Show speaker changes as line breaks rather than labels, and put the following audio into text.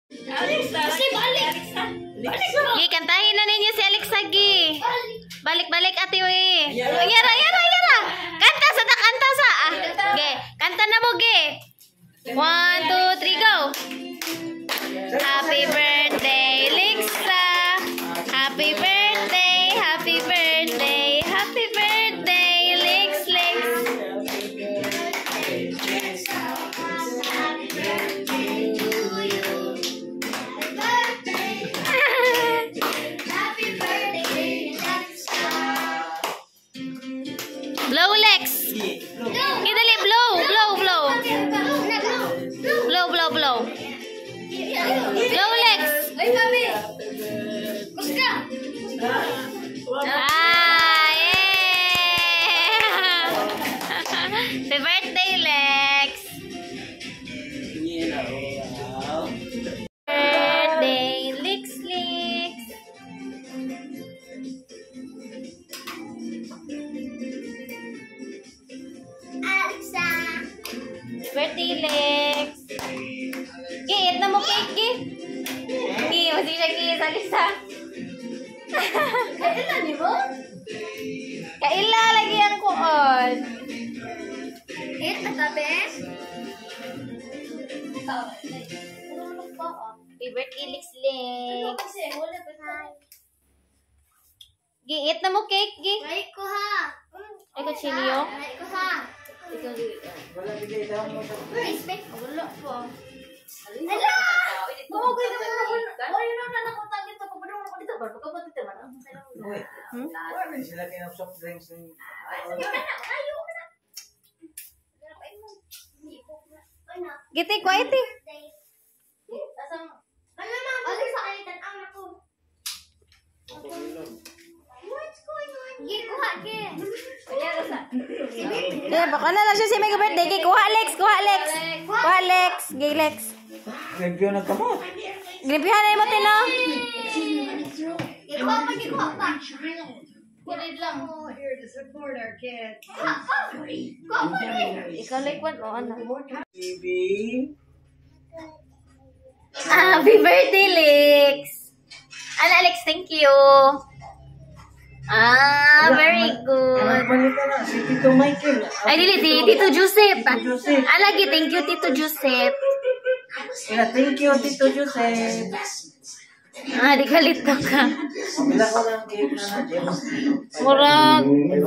Alexa, balik.
Gi, kantahin na ninyo si Alexa, Gi. Balik-balik ate we. Yara. Kanta sa. Gi, kanta na mo, Gi. 1, 2, 3, go. Happy birthday, Alexa. Happy birthday, happy birthday, happy birthday, Lex. Blow, Lex. Gidali, blow. Blow, Lex.
Ay, mami. Kuska.
Happy birthday, Lex. Birthday, Lex.
Alexa.
Birthday, Lex. Gi, eat na mo cake, Gi. Gi, masi siya, Gi, sa Alexa.
Kailan ni mo?
Kaila lagi ang kuon.
Eat na tabi.
Happy birthday, Lex.
Kasi wala pa tayo.
Gi, eat na mo cake, Gi.
Ay ko ha.
Ay, kutsilyo.
Ay ko ha.
Wala bigay daw mo sa
Respect. Wala po. Ala! Kumagay naman ako. Oh, yun ang nanakunta dito. Papadong ako dito. Ba't ka ba dito man?
Wala sila kinang soft drinks ng
Ayaw ka na.
Giti, quiet eh.
Alam sa kalitan ang ako. What's going on? Kuha, Gi.
Baka na lang siya si Mega Birthday. Gi, kuha, Lex. Gi, Lex.
review ng kamot.
Ginipihan na yung mo, Tino.
Gikuha pa.
We're here to support our kids.
Ikaw, like, one. O, ano?
TV.
Happy birthday, Lex. Alex, thank you. Very good.
Balita na, si Tito Michael.
Ay, dili, Tito Joseph.
Joseph.
Lagi, thank you, Tito Joseph.
Yeah, thank you, Tito Joseph.
Di kalito ka.
Bila ko lang cake na na, James.
Murag.
Ay,